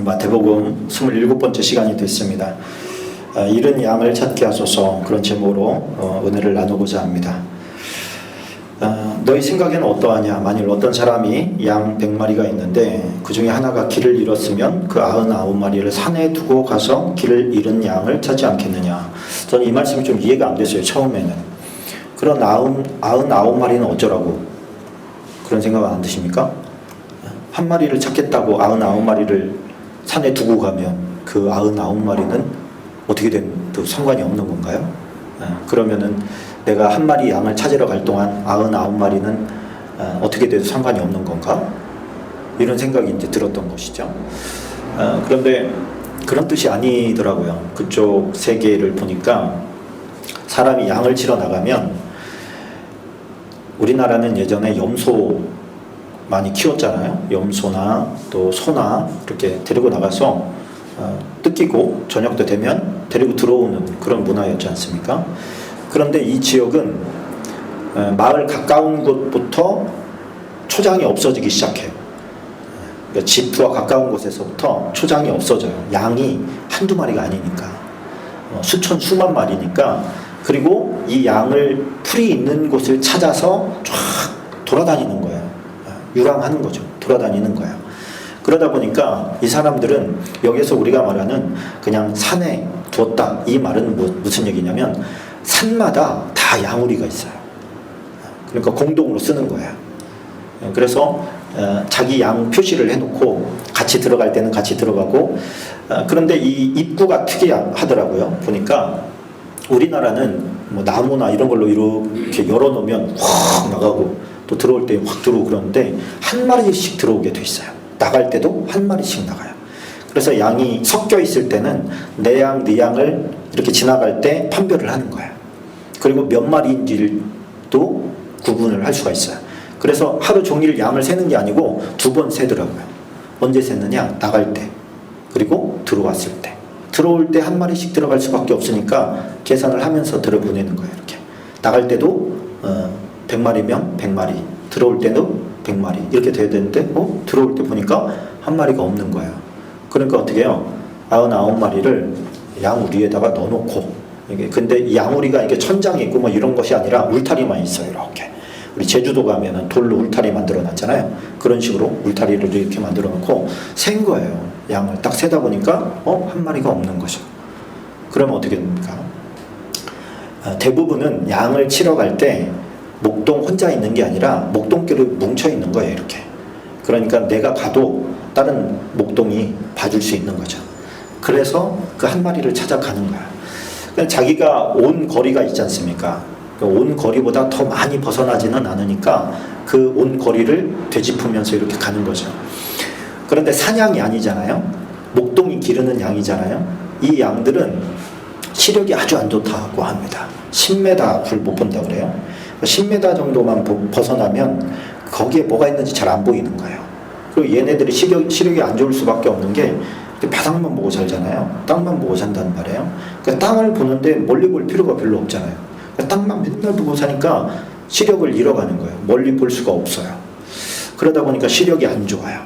마태복음 27번째 시간이 됐습니다. 잃은 양을 찾게 하소서, 그런 제목으로 은혜를 나누고자 합니다. 너희 생각에는 어떠하냐? 만일 어떤 사람이 양 100마리가 있는데 그 중에 하나가 길을 잃었으면 그 99마리를 산에 두고 가서 길을 잃은 양을 찾지 않겠느냐? 저는 이 말씀이 좀 이해가 안 됐어요, 처음에는. 그런 99마리는 어쩌라고? 그런 생각 안 드십니까? 한 마리를 찾겠다고 99마리를 산에 두고 가면 그 99마리는 어떻게 돼도 상관이 없는 건가요? 그러면은 내가 한 마리 양을 찾으러 갈 동안 99마리는 어떻게 돼도 상관이 없는 건가? 이런 생각이 이제 들었던 것이죠. 그런데 그런 뜻이 아니더라고요. 그쪽 세계를 보니까 사람이 양을 치러 나가면, 우리나라는 예전에 염소 많이 키웠잖아요. 염소나 또 소나 이렇게 데리고 나가서 뜯기고 저녁 때 되면 데리고 들어오는 그런 문화였지 않습니까? 그런데 이 지역은 마을 가까운 곳부터 초장이 없어지기 시작해요. 그러니까 집과 가까운 곳에서부터 초장이 없어져요. 양이 한두 마리가 아니니까, 수천 수만 마리니까. 그리고 이 양을 풀이 있는 곳을 찾아서 쫙 돌아다니는 거예요. 유랑하는 거죠. 돌아다니는 거예요. 그러다 보니까 이 사람들은 여기서 우리가 말하는 그냥 산에 두었다, 이 말은 무슨 얘기냐면 산마다 다 양우리가 있어요. 그러니까 공동으로 쓰는 거예요. 그래서 자기 양 표시를 해놓고 같이 들어갈 때는 같이 들어가고, 그런데 이 입구가 특이하더라고요. 보니까 우리나라는 뭐 나무나 이런 걸로 이렇게 열어놓으면 확 나가고 또 들어올 때 확 들어오고 그러는데 한 마리씩 들어오게 돼 있어요. 나갈 때도 한 마리씩 나가요. 그래서 양이 섞여 있을 때는 내 양, 네 양을 이렇게 지나갈 때 판별을 하는 거예요. 그리고 몇 마리인지도 구분을 할 수가 있어요. 그래서 하루 종일 양을 세는 게 아니고 2번 세더라고요. 언제 셌느냐? 나갈 때, 그리고 들어왔을 때. 들어올 때 한 마리씩 들어갈 수밖에 없으니까 계산을 하면서 들어보내는 거예요. 이렇게 나갈 때도 100마리면 100마리, 들어올 때도 100마리 이렇게 돼야 되는데 들어올 때 보니까 한 마리가 없는 거예요. 그러니까 어떻게 해요? 99마리를 양우리에다가 넣어놓고, 근데 이 양우리가 이게 천장이 있고 뭐 이런 것이 아니라 울타리만 있어요. 이렇게 우리 제주도 가면은 돌로 울타리 만들어 놨잖아요. 그런 식으로 울타리를 이렇게 만들어 놓고 센 거예요. 양을 딱 세다 보니까 한 마리가 없는 거죠. 그러면 어떻게 됩니까? 대부분은 양을 치러 갈 때 목동 혼자 있는 게 아니라 목동끼리 뭉쳐 있는 거예요. 이렇게. 그러니까 내가 가도 다른 목동이 봐줄 수 있는 거죠. 그래서 그 한 마리를 찾아가는 거야. 그러니까 자기가 온 거리가 있지 않습니까? 온 거리보다 더 많이 벗어나지는 않으니까 그 온 거리를 되짚으면서 이렇게 가는 거죠. 그런데 사냥이 아니잖아요. 목동이 기르는 양이잖아요. 이 양들은 시력이 아주 안 좋다고 합니다. 10m 불 못 본다 그래요. 10m 정도만 벗어나면 거기에 뭐가 있는지 잘 안 보이는 거예요. 그리고 얘네들이 시력이 안 좋을 수밖에 없는 게 바닥만 보고 살잖아요. 땅만 보고 산다는 말이에요. 그러니까 땅을 보는데 멀리 볼 필요가 별로 없잖아요. 그러니까 땅만 맨날 보고 사니까 시력을 잃어가는 거예요. 멀리 볼 수가 없어요. 그러다 보니까 시력이 안 좋아요.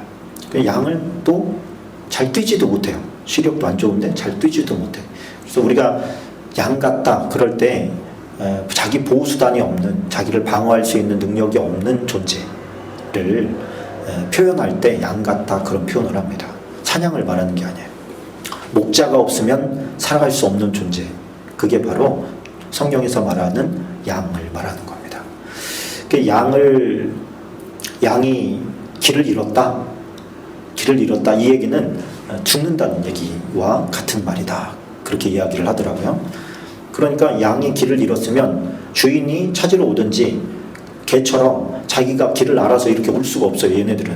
양을 또 잘 뛰지도 못해요. 시력도 안 좋은데 잘 뛰지도 못해. 그래서 우리가 양 같다 그럴 때 자기 보호수단이 없는, 자기를 방어할 수 있는 능력이 없는 존재를 표현할 때 양 같다 그런 표현을 합니다. 사냥을 말하는 게 아니에요. 목자가 없으면 살아갈 수 없는 존재, 그게 바로 성경에서 말하는 양을 말하는 겁니다. 양이 길을 잃었다 이 얘기는 죽는다는 얘기와 같은 말이다, 그렇게 이야기를 하더라고요. 그러니까 양이 길을 잃었으면 주인이 찾으러 오든지, 개처럼 자기가 길을 알아서 이렇게 올 수가 없어요. 얘네들은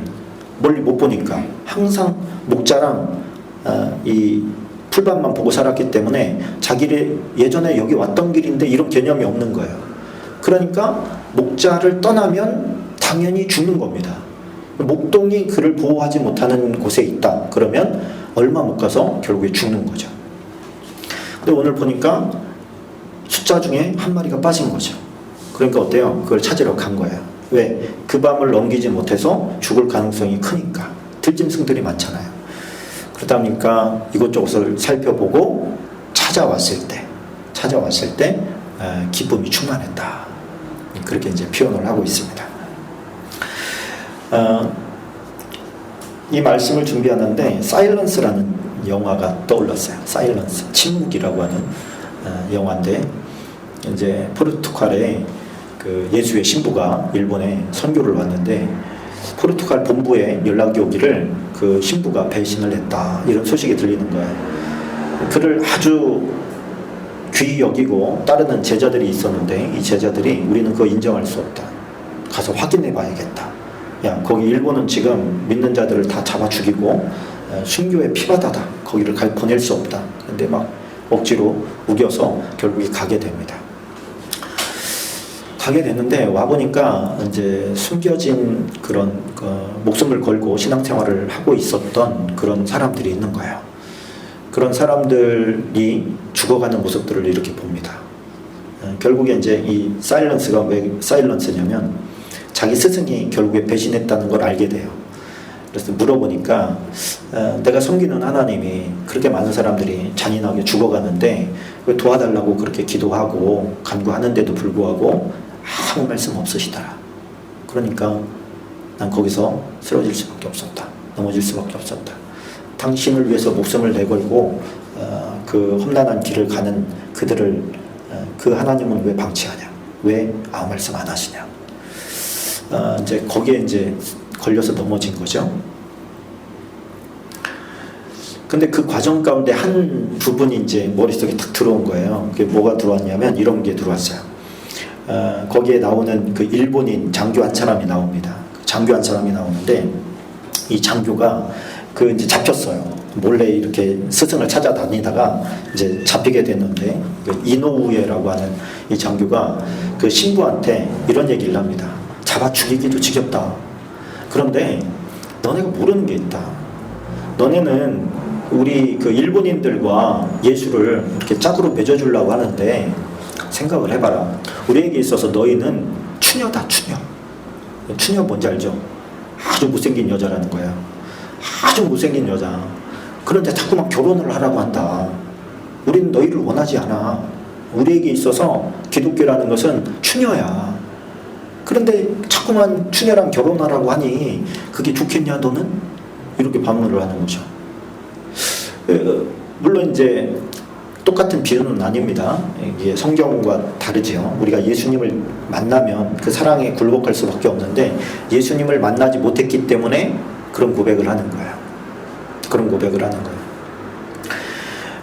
멀리 못 보니까 항상 목자랑 이 풀밭만 보고 살았기 때문에 자기를 예전에 여기 왔던 길인데 이런 개념이 없는 거예요. 그러니까 목자를 떠나면 당연히 죽는 겁니다. 목동이 그를 보호하지 못하는 곳에 있다 그러면 얼마 못 가서 결국에 죽는 거죠. 근데 오늘 보니까 숫자 중에 한 마리가 빠진 거죠. 그러니까 어때요? 그걸 찾으러 간 거예요. 왜? 그 밤을 넘기지 못해서 죽을 가능성이 크니까. 들짐승들이 많잖아요. 그러다 보니까 이곳저곳을 살펴보고 찾아왔을 때 기쁨이 충만했다. 그렇게 이제 표현을 하고 있습니다. 이 말씀을 준비하는데 사일런스라는 영화가 떠올랐어요. 사일런스, 침묵이라고 하는 영화인데, 이제 포르투갈에 그 예수의 신부가 일본에 선교를 왔는데 포르투갈 본부에 연락이 오기를 그 신부가 배신을 했다, 이런 소식이 들리는 거예요. 그를 아주 귀히 여기고 따르는 제자들이 있었는데 이 제자들이 우리는 그거 인정할 수 없다, 가서 확인해 봐야겠다, 야 거기 일본은 지금 믿는 자들을 다 잡아 죽이고 순교의 피바다다, 거기를 보낼 수 없다. 근데 막 억지로 우겨서 결국에 가게 됩니다. 가게 됐는데 와보니까 이제 숨겨진 그런 목숨을 걸고 신앙생활을 하고 있었던 그런 사람들이 있는 거예요. 그런 사람들이 죽어가는 모습들을 이렇게 봅니다. 결국에 이제 이 사일런스가 왜 사일런스냐면 자기 스승이 결국에 배신했다는 걸 알게 돼요. 그래서 물어보니까 내가 섬기는 하나님이 그렇게 많은 사람들이 잔인하게 죽어가는데 왜 도와달라고 그렇게 기도하고 간구하는데도 불구하고 아무 말씀 없으시더라. 그러니까 난 거기서 쓰러질 수밖에 없었다, 넘어질 수밖에 없었다. 당신을 위해서 목숨을 내걸고 그 험난한 길을 가는 그들을 그 하나님은 왜 방치하냐, 왜 아무 말씀 안 하시냐. 이제 거기에 이제 걸려서 넘어진 거죠. 근데 그 과정 가운데 한 부분이 이제 머릿속에 탁 들어온 거예요. 그게 뭐가 들어왔냐면 이런 게 들어왔어요. 거기에 나오는 그 일본인 장교 한 사람이 나옵니다. 장교 한 사람이 나오는데 이 장교가 그 이제 잡혔어요. 몰래 이렇게 스승을 찾아다니다가 이제 잡히게 됐는데 그 이노우에라고 하는 이 장교가 그 신부한테 이런 얘기를 합니다. 잡아 죽이기도 지겹다. 그런데 너네가 모르는 게 있다. 너네는 우리 그 일본인들과 예수를 이렇게 짝으로 맺어주려고 하는데 생각을 해봐라. 우리에게 있어서 너희는 추녀다, 추녀. 추녀 뭔지 알죠? 아주 못생긴 여자라는 거야. 아주 못생긴 여자. 그런데 자꾸만 결혼을 하라고 한다. 우리는 너희를 원하지 않아. 우리에게 있어서 기독교라는 것은 추녀야. 그런데 자꾸만 추녀랑 결혼하라고 하니 그게 좋겠냐 너는? 이렇게 반문을 하는 거죠. 물론 이제 똑같은 비유는 아닙니다. 이게 성경과 다르죠. 우리가 예수님을 만나면 그 사랑에 굴복할 수밖에 없는데 예수님을 만나지 못했기 때문에 그런 고백을 하는 거예요. 그런 고백을 하는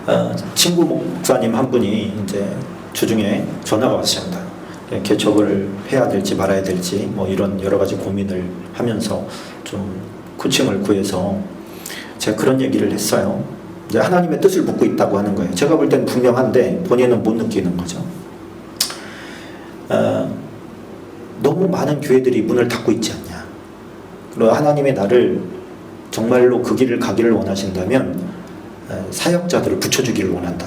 거예요. 친구 목사님 한 분이 이제 주중에 전화가 왔습니다. 개척을 해야 될지 말아야 될지 뭐 이런 여러 가지 고민을 하면서 좀 코칭을 구해서 제가 그런 얘기를 했어요. 이제 하나님의 뜻을 묻고 있다고 하는 거예요. 제가 볼 때는 분명한데 본인은 못 느끼는 거죠. 너무 많은 교회들이 문을 닫고 있지 않냐. 그리고 하나님의 나를 정말로 그 길을 가기를 원하신다면 사역자들을 붙여주기를 원한다.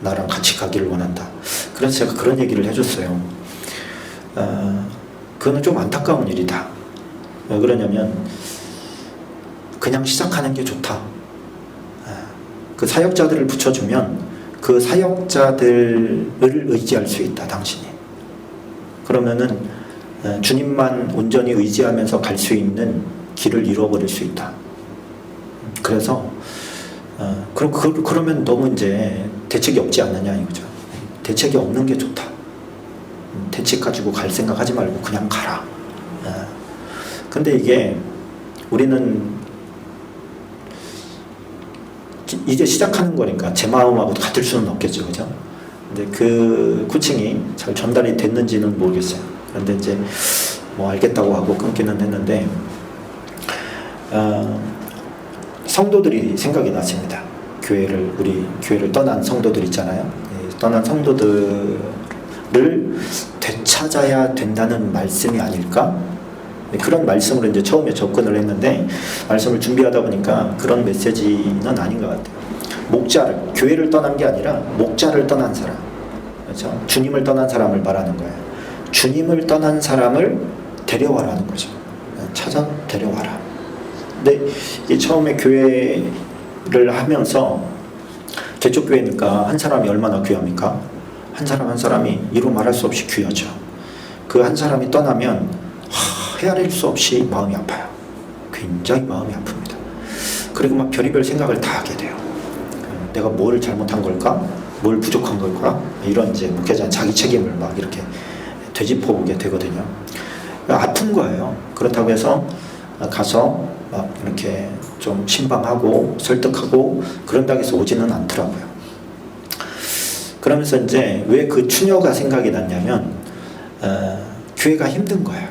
나랑 같이 가기를 원한다. 그래서 제가 그런 얘기를 해줬어요. 그거는 좀 안타까운 일이다. 왜 그러냐면 그냥 시작하는 게 좋다. 그 사역자들을 붙여주면 그 사역자들을 의지할 수 있다, 당신이. 그러면은 주님만 온전히 의지하면서 갈 수 있는 길을 잃어버릴 수 있다. 그래서 그러면 너무 이제 대책이 없지 않느냐 이거죠. 대책이 없는 게 좋다. 대책 가지고 갈 생각하지 말고 그냥 가라. 근데 이게 우리는 이제 시작하는 거니까 제 마음하고 같을 수는 없겠죠, 그죠? 근데 그 코칭이 잘 전달이 됐는지는 모르겠어요. 그런데 이제 뭐 알겠다고 하고 끊기는 했는데 성도들이 생각이 났습니다. 우리 교회를 떠난 성도들 있잖아요. 떠난 성도들을 되찾아야 된다는 말씀이 아닐까? 그런 말씀으로 이제 처음에 접근을 했는데 말씀을 준비하다 보니까 그런 메시지는 아닌 것 같아요. 교회를 떠난 게 아니라 목자를 떠난 사람, 그렇죠? 주님을 떠난 사람을 말하는 거예요. 주님을 떠난 사람을 데려와라는 거죠. 찾아 데려와라. 근데 이게 처음에 교회를 개척교회를 하면서 개척교회니까 한 사람이 얼마나 귀합니까? 한 사람 한 사람이 이루 말할 수 없이 귀하죠. 그 한 사람이 떠나면 헤아릴 수 없이 마음이 아파요. 굉장히 마음이 아픕니다. 그리고 막 별의별 생각을 다 하게 돼요. 내가 뭘 잘못한 걸까? 뭘 부족한 걸까? 이런 이제 목회자는 자기 책임을 막 이렇게 되짚어보게 되거든요. 아픈 거예요. 그렇다고 해서 가서 막 이렇게 좀 신방하고 설득하고 그런다고 해서 오지는 않더라고요. 그러면서 이제 왜 그 추녀가 생각이 났냐면 교회가 힘든 거예요.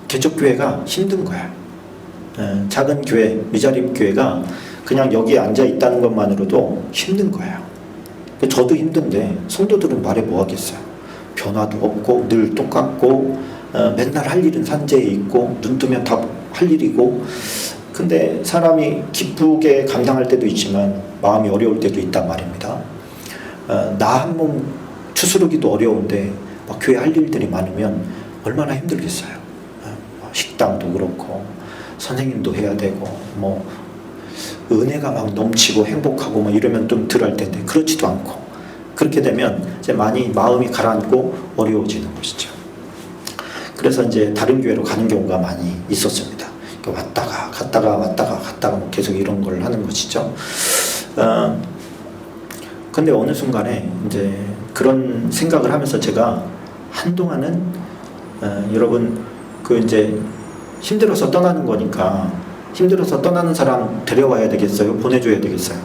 개척교회가 힘든 거예요. 작은 교회, 미자립 교회가 그냥 여기에 앉아 있다는 것만으로도 힘든 거예요. 저도 힘든데 성도들은 말해 뭐 하겠어요. 변화도 없고 늘 똑같고 맨날 할 일은 산재에 있고 눈 뜨면 다 할 일이고, 근데 사람이 기쁘게 감당할 때도 있지만 마음이 어려울 때도 있단 말입니다. 나 한 몸 추스르기도 어려운데 막 교회 할 일들이 많으면 얼마나 힘들겠어요. 식당도 그렇고 선생님도 해야 되고 뭐 은혜가 막 넘치고 행복하고 막 이러면 좀 덜할 텐데 그렇지도 않고, 그렇게 되면 이제 많이 마음이 가라앉고 어려워지는 것이죠. 그래서 이제 다른 교회로 가는 경우가 많이 있었습니다. 왔다가 갔다가 뭐 계속 이런 걸 하는 것이죠. 근데 어느 순간에 이제 그런 생각을 하면서 제가 한동안은 여러분 그 이제 힘들어서 떠나는 거니까 힘들어서 떠나는 사람 데려와야 되겠어요? 보내줘야 되겠어요?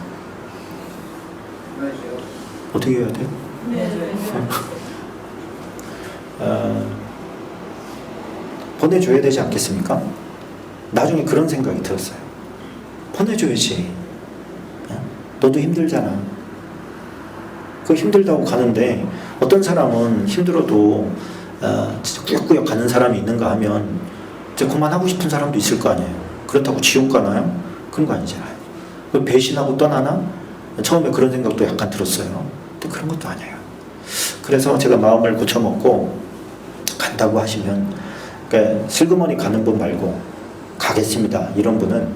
어떻게 해야 돼요? 보내줘야 되지 않겠습니까? 나중에 그런 생각이 들었어요. 보내줘야지. 너도 힘들잖아. 그 힘들다고 가는데 어떤 사람은 힘들어도 꾸역꾸역 가는 사람이 있는가 하면 이제 그만하고 싶은 사람도 있을 거 아니에요. 그렇다고 지옥 가나요? 그런 거 아니잖아요. 배신하고 떠나나? 처음에 그런 생각도 약간 들었어요. 근데 그런 것도 아니에요. 그래서 제가 마음을 고쳐먹고 간다고 하시면, 그러니까 슬그머니 가는 분 말고 가겠습니다 이런 분은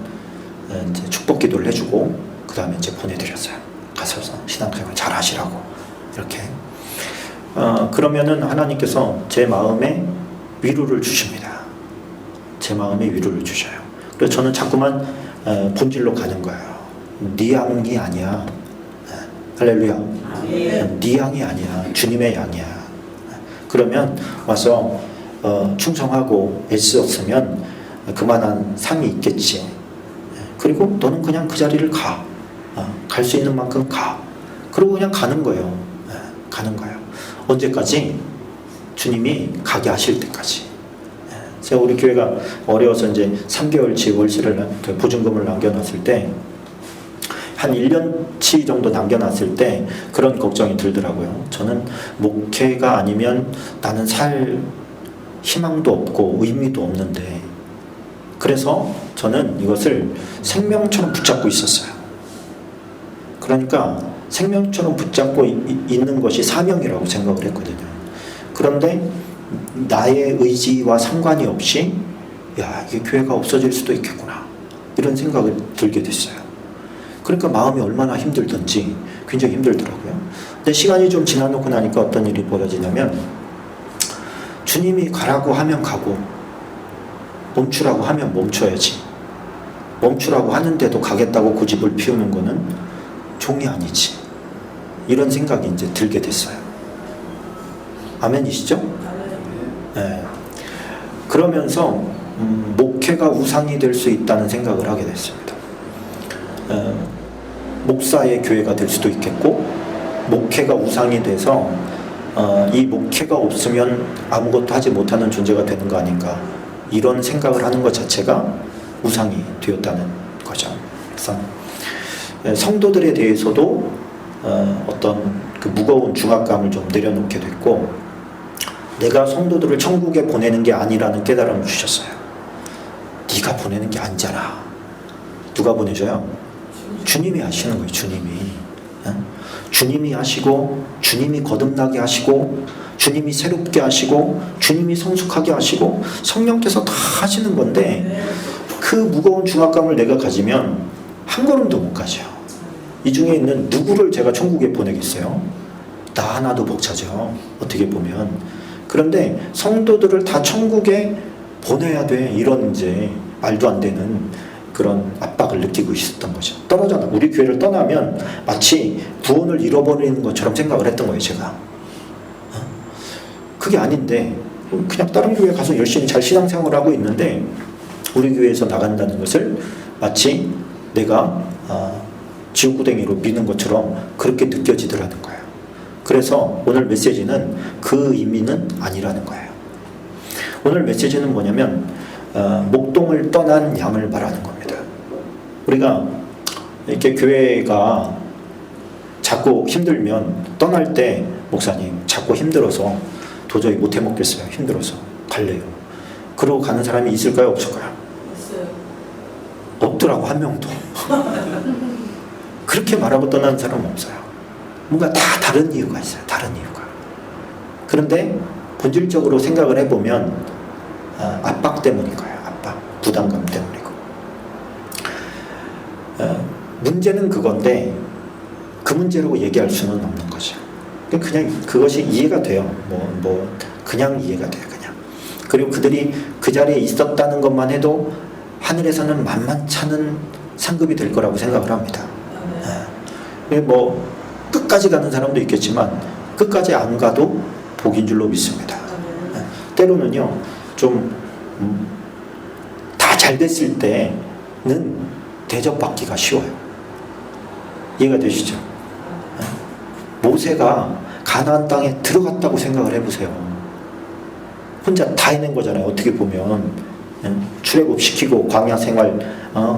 이제 축복 기도를 해주고 그 다음에 이제 보내드렸어요. 가서 신앙생활 잘 하시라고 이렇게. 그러면은 하나님께서 제 마음에 위로를 주십니다. 제 마음에 위로를 주셔요. 그래서 저는 자꾸만 본질로 가는 거예요. 네 양이 아니야. 할렐루야. 네 양이 아니야. 주님의 양이야. 그러면 와서 충성하고 애쓰었으면 그만한 상이 있겠지. 그리고 너는 그냥 그 자리를 가. 갈 수 있는 만큼 가. 그리고 그냥 가는 거예요. 가는 거예요. 언제까지? 주님이 가게 하실 때까지. 제가 우리 교회가 어려워서 이제 3개월치 월세를 보증금을 남겨놨을 때, 한 1년치 정도 남겨놨을 때 그런 걱정이 들더라고요. 저는 목회가 아니면 나는 살 희망도 없고 의미도 없는데, 그래서 저는 이것을 생명처럼 붙잡고 있었어요. 그러니까 생명처럼 붙잡고 있는 것이 사명이라고 생각을 했거든요. 그런데 나의 의지와 상관이 없이 야, 이게 교회가 없어질 수도 있겠구나 이런 생각을 들게 됐어요. 그러니까 마음이 얼마나 힘들던지 굉장히 힘들더라고요. 근데 시간이 좀 지나놓고 나니까 어떤 일이 벌어지냐면, 주님이 가라고 하면 가고 멈추라고 하면 멈춰야지. 멈추라고 하는데도 가겠다고 고집을 피우는 거는 종이 아니지. 이런 생각이 이제 들게 됐어요. 아멘이시죠? 네. 그러면서 목회가 우상이 될 수 있다는 생각을 하게 됐습니다. 목사의 교회가 될 수도 있겠고, 목회가 우상이 돼서 이 목회가 없으면 아무것도 하지 못하는 존재가 되는 거 아닌가, 이런 생각을 하는 것 자체가 우상이 되었다는 거죠. 그래서 성도들에 대해서도 어떤 그 무거운 중압감을 좀 내려놓게 됐고, 내가 성도들을 천국에 보내는 게 아니라는 깨달음을 주셨어요. 네가 보내는 게 아니잖아. 누가 보내줘요? 주님이 하시는 거예요. 주님이 하시고, 주님이 거듭나게 하시고, 주님이 새롭게 하시고, 주님이 성숙하게 하시고, 성령께서 다 하시는 건데, 그 무거운 중압감을 내가 가지면 한 걸음도 못 가죠. 이 중에 있는 누구를 제가 천국에 보내겠어요? 나 하나도 벅차죠. 어떻게 보면. 그런데 성도들을 다 천국에 보내야 돼. 이런 이제 말도 안 되는 그런 압박을 느끼고 있었던 거죠. 떨어져 우리 교회를 떠나면 마치 구원을 잃어버리는 것처럼 생각을 했던 거예요, 제가. 그게 아닌데 그냥 다른 교회 가서 열심히 잘 신앙생활을 하고 있는데 우리 교회에서 나간다는 것을 마치 내가 지옥구덩이로 미는 것처럼 그렇게 느껴지더라는 거예요. 그래서 오늘 메시지는 그 의미는 아니라는 거예요. 오늘 메시지는 뭐냐면 목동을 떠난 양을 말하는 겁니다. 우리가 이렇게 교회가 자꾸 힘들면 떠날 때 목사님 자꾸 힘들어서 도저히 못 해먹겠어요. 힘들어서 갈래요. 그러고 가는 사람이 있을까요? 없을까요? 있어요. 없더라고, 한 명도. 그렇게 말하고 떠나는 사람은 없어요. 뭔가 다 다른 이유가 있어요. 다른 이유가. 그런데 본질적으로 생각을 해보면 압박 때문인 거예요. 압박, 부담감 때문이고. 문제는 그건데 그 문제로 얘기할 수는 없는 거죠. 그냥 그것이 이해가 돼요. 그냥 이해가 돼요. 그냥. 그리고 그들이 그 자리에 있었다는 것만 해도 하늘에서는 만만찮은 상급이 될 거라고 생각을 합니다. 끝까지 가는 사람도 있겠지만 끝까지 안 가도 복인 줄로 믿습니다. 때로는요, 좀 다 잘 됐을 때는 대접받기가 쉬워요. 이해가 되시죠? 모세가 가나안 땅에 들어갔다고 생각을 해보세요. 혼자 다 해낸 거잖아요. 어떻게 보면 출애굽 시키고 광야 생활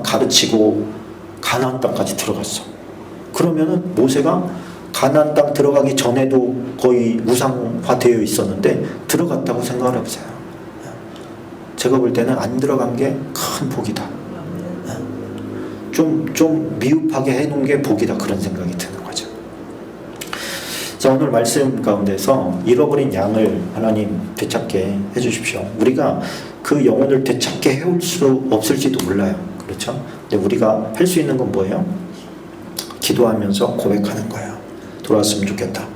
가르치고 가나안 땅까지 들어갔어. 그러면은 모세가 가나안 땅 들어가기 전에도 거의 우상화되어 있었는데 들어갔다고 생각을 해보세요. 제가 볼 때는 안 들어간 게 큰 복이다. 좀 미흡하게 해놓은 게 복이다. 그런 생각이 드는 거죠. 자, 오늘 말씀 가운데서 잃어버린 양을 하나님 되찾게 해주십시오. 우리가 그 영혼을 되찾게 해올 수 없을지도 몰라요. 그렇죠? 근데 우리가 할 수 있는 건 뭐예요? 기도하면서 고백하는 거예요. 돌아왔으면 좋겠다.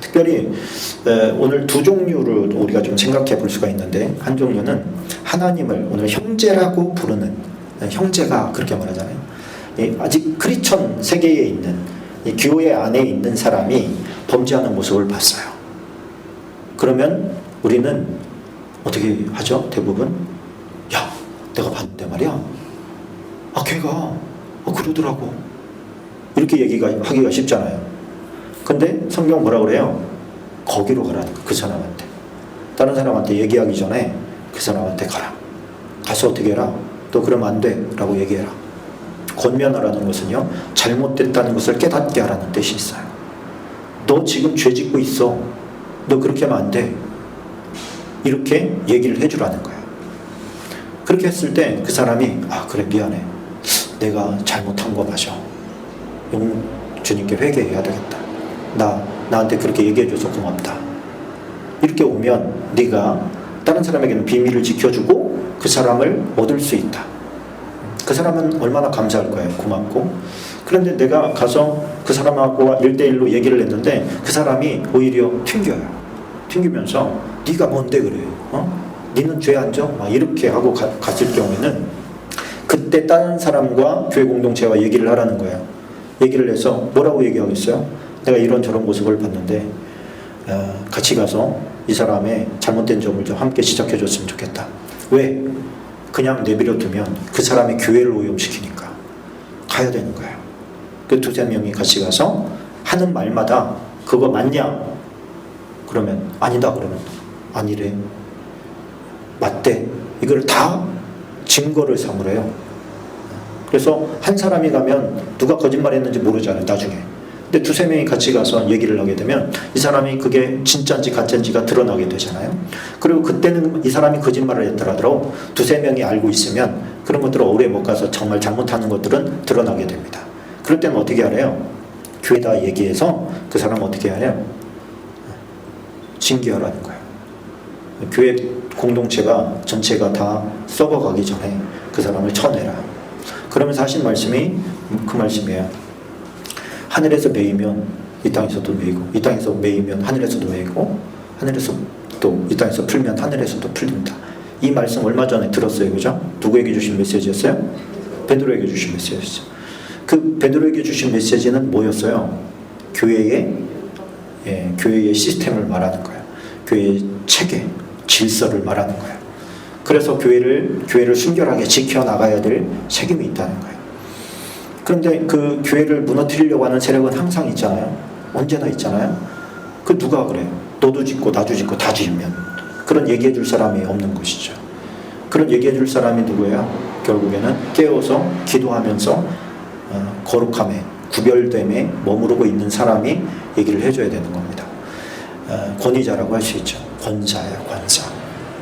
특별히 오늘 두 종류를 우리가 좀 생각해 볼 수가 있는데, 한 종류는 하나님을 오늘 형제라고 부르는, 형제가 그렇게 말하잖아요. 아직 크리스천 세계에 있는 이 교회 안에 있는 사람이 범죄하는 모습을 봤어요. 그러면 우리는 어떻게 하죠? 대부분 야, 내가 봤는데 말이야, 걔가 그러더라고, 이렇게 하기가 쉽잖아요. 근데 성경 뭐라 그래요? 거기로 가라는 거. 그 사람한테, 다른 사람한테 얘기하기 전에 그 사람한테 가라. 가서 어떻게 해라? 너 그러면 안 돼 라고 얘기해라. 권면하라는 것은요, 잘못됐다는 것을 깨닫게 하라는 뜻이 있어요. 너 지금 죄 짓고 있어, 너 그렇게 하면 안 돼, 이렇게 얘기를 해주라는 거예요. 그렇게 했을 때 그 사람이 그래, 미안해, 내가 잘못한 거 맞아, 주님께 회개해야 되겠다, 나한테 그렇게 얘기해줘서 고맙다, 이렇게 오면 네가 다른 사람에게는 비밀을 지켜주고 그 사람을 얻을 수 있다. 그 사람은 얼마나 감사할 거예요. 고맙고. 그런데 내가 가서 그 사람하고 1대1로 얘기를 했는데 그 사람이 오히려 튕겨요. 튕기면서 네가 뭔데 그래, 니는 죄 안 져? 막 이렇게 하고 갔을 경우에는 그때 다른 사람과 교회 공동체와 얘기를 하라는 거예요. 얘기를 해서 뭐라고 얘기하겠어요? 내가 이런저런 모습을 봤는데 같이 가서 이 사람의 잘못된 점을 좀 함께 지적해 줬으면 좋겠다. 왜? 그냥 내버려 두면 그 사람의 교회를 오염시키니까 가야 되는 거예요. 그 두세 명이 같이 가서 하는 말마다 그거 맞냐? 그러면 아니다. 그러면 아니래, 맞대. 이걸 다 증거를 삼으래요. 그래서 한 사람이 가면 누가 거짓말했는지 모르잖아요, 나중에. 근데 두세 명이 같이 가서 얘기를 하게 되면 이 사람이 그게 진짜인지 가짜인지가 드러나게 되잖아요. 그리고 그때는 이 사람이 거짓말을 했더라도 두세 명이 알고 있으면 그런 것들을 오래 못 가서 정말 잘못하는 것들은 드러나게 됩니다. 그럴 때는 어떻게 하래요? 교회에다 얘기해서 그 사람 어떻게 하래요? 징계하라는 거예요. 교회 공동체가 전체가 다 썩어가기 전에 그 사람을 쳐내라. 그러면서 하신 말씀이 그 말씀이에요. 하늘에서 매이면 이 땅에서도 매이고, 이 땅에서 매이면 하늘에서도 매이고, 하늘에서 또 이 땅에서 풀면 하늘에서도 풀린다. 이 말씀 얼마 전에 들었어요, 그죠? 누구에게 주신 메시지였어요? 베드로에게 주신 메시지였어요. 그 베드로에게 주신 메시지는 뭐였어요? 교회의 시스템을 말하는 거예요. 교회의 체계, 질서를 말하는 거예요. 그래서 교회를 순결하게 지켜나가야 될 책임이 있다는 거예요. 그런데 그 교회를 무너뜨리려고 하는 세력은 항상 있잖아요. 언제나 있잖아요. 그 누가 그래요? 너도 짓고 나도 짓고 다 지으면. 그런 얘기해 줄 사람이 없는 것이죠. 그런 얘기해 줄 사람이 누구예요? 결국에는 깨어서 기도하면서 거룩함에, 구별됨에 머무르고 있는 사람이 얘기를 해줘야 되는 겁니다. 권위자라고 할 수 있죠. 권사예요, 권사.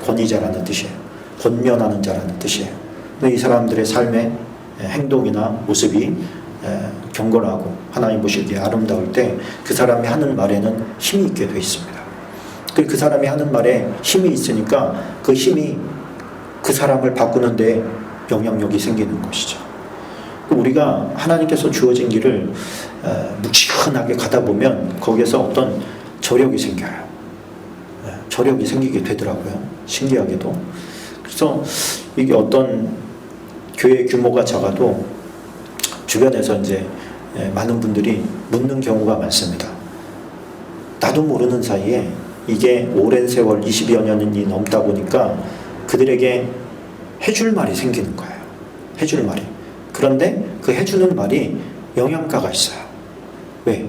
권위자라는 뜻이에요. 권면하는 자라는 뜻이에요. 근데 이 사람들의 삶의 행동이나 모습이 경건하고 하나님 보시기에 아름다울 때 그 사람이 하는 말에는 힘이 있게 되어 있습니다. 그 사람이 하는 말에 힘이 있으니까 그 힘이 그 사람을 바꾸는데 영향력이 생기는 것이죠. 우리가 하나님께서 주어진 길을 묵직하게 가다 보면 거기에서 어떤 저력이 생겨요. 저력이 생기게 되더라고요. 신기하게도. 그래서 이게 어떤 교회 규모가 작아도 주변에서 이제 많은 분들이 묻는 경우가 많습니다. 나도 모르는 사이에 이게 오랜 세월 20여 년이 넘다 보니까 그들에게 해줄 말이 생기는 거예요. 해줄 말이. 그런데 그 해주는 말이 영양가가 있어요. 왜?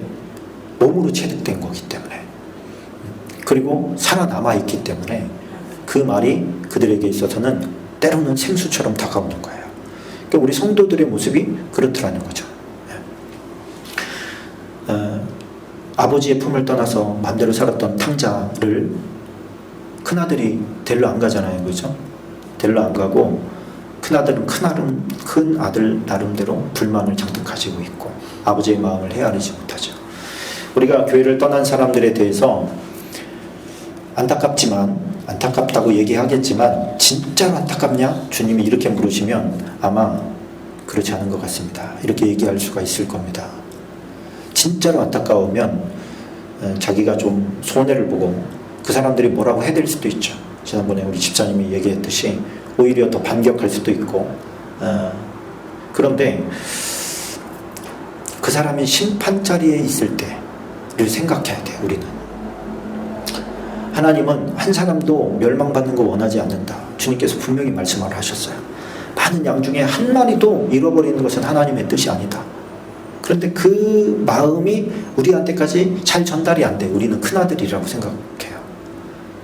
몸으로 체득된 거기 때문에. 그리고 살아남아 있기 때문에 그 말이 그들에게 있어서는 때로는 생수처럼 다가오는 거예요. 그러니까 우리 성도들의 모습이 그렇더라는 거죠. 아버지의 품을 떠나서 마음대로 살았던 탕자를 큰아들이 데리러 안 가잖아요. 그죠? 데리러 안 가고 큰아들은 큰 아들 나름대로 불만을 잔뜩 가지고 있고 아버지의 마음을 헤아리지 못하죠. 우리가 교회를 떠난 사람들에 대해서 안타깝다고 얘기하겠지만 진짜로 안타깝냐? 주님이 이렇게 물으시면 아마 그렇지 않은 것 같습니다. 이렇게 얘기할 수가 있을 겁니다. 진짜로 안타까우면 자기가 좀 손해를 보고 그 사람들이 뭐라고 해댈 수도 있죠. 지난번에 우리 집사님이 얘기했듯이 오히려 더 반격할 수도 있고 그런데 그 사람이 심판 자리에 있을 때를 생각해야 돼요. 우리는 하나님은 한 사람도 멸망받는 거 원하지 않는다. 주님께서 분명히 말씀을 하셨어요. 많은 양 중에 한 마리도 잃어버리는 것은 하나님의 뜻이 아니다. 그런데 그 마음이 우리한테까지 잘 전달이 안 돼. 우리는 큰아들이라고 생각해요.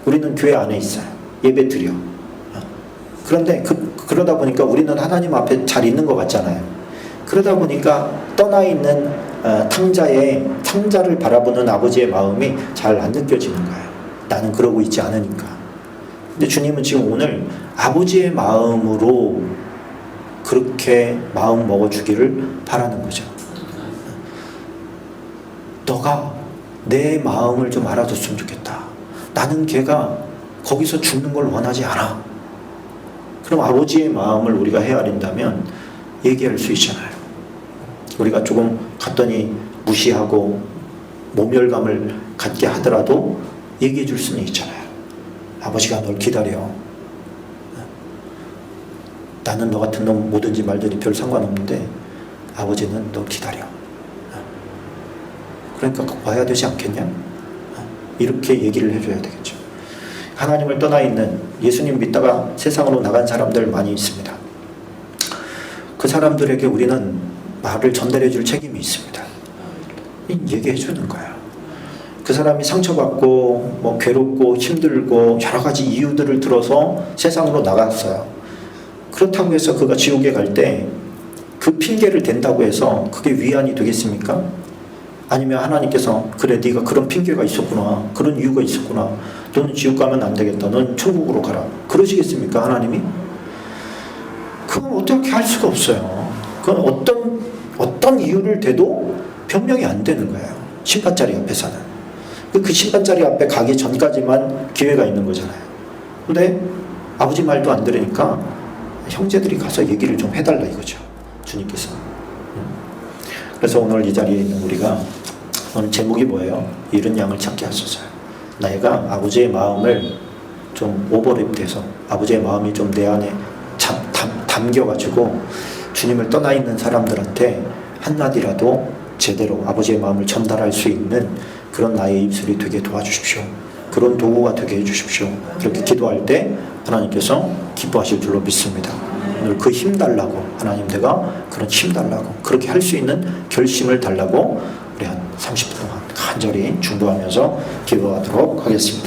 우리는 교회 안에 있어요. 예배 드려. 그런데 그러다 보니까 우리는 하나님 앞에 잘 있는 것 같잖아요. 그러다 보니까 떠나 있는 탕자를 바라보는 아버지의 마음이 잘 안 느껴지는 거예요. 나는 그러고 있지 않으니까. 근데 주님은 지금 오늘 아버지의 마음으로 그렇게 마음 먹어주기를 바라는 거죠. 너가 내 마음을 좀 알아줬으면 좋겠다. 나는 걔가 거기서 죽는 걸 원하지 않아. 그럼 아버지의 마음을 우리가 헤아린다면 얘기할 수 있잖아요. 우리가 조금 갔더니 무시하고 모멸감을 갖게 하더라도 얘기해 줄 수는 있잖아요. 아버지가 널 기다려. 나는 너 같은 놈 뭐든지 말든지 별 상관없는데 아버지는 널 기다려. 그러니까 와야 되지 않겠냐? 이렇게 얘기를 해줘야 되겠죠. 하나님을 떠나 있는 예수님 믿다가 세상으로 나간 사람들 많이 있습니다. 그 사람들에게 우리는 말을 전달해 줄 책임이 있습니다. 얘기해 주는 거예요. 그 사람이 상처받고 괴롭고 힘들고 여러 가지 이유들을 들어서 세상으로 나갔어요. 그렇다고 해서 그가 지옥에 갈 때 그 핑계를 댄다고 해서 그게 위안이 되겠습니까? 아니면 하나님께서 그래 네가 그런 핑계가 있었구나, 그런 이유가 있었구나, 너는 지옥 가면 안 되겠다, 넌 천국으로 가라, 그러시겠습니까 하나님이? 그건 어떻게 할 수가 없어요. 그건 어떤 이유를 대도 변명이 안 되는 거예요. 심판자리 앞에서는. 그 심판자리 앞에 가기 전까지만 기회가 있는 거잖아요. 근데 아버지 말도 안 들으니까 형제들이 가서 얘기를 좀 해달라 이거죠. 주님께서. 그래서 오늘 이 자리에 있는 우리가 오늘 제목이 뭐예요? 잃은 양을 찾게 하소서. 내가 아버지의 마음을 좀 오버랩돼서 아버지의 마음이 좀 내 안에 담겨가지고 주님을 떠나 있는 사람들한테 한마디라도 제대로 아버지의 마음을 전달할 수 있는 그런 나의 입술이 되게 도와주십시오. 그런 도구가 되게 해주십시오. 그렇게 기도할 때 하나님께서 기뻐하실 줄로 믿습니다. 오늘 그 힘 달라고, 하나님 내가 그런 힘 달라고, 그렇게 할 수 있는 결심을 달라고 우리 한 30분 동안 간절히 중보하면서 기도하도록 하겠습니다.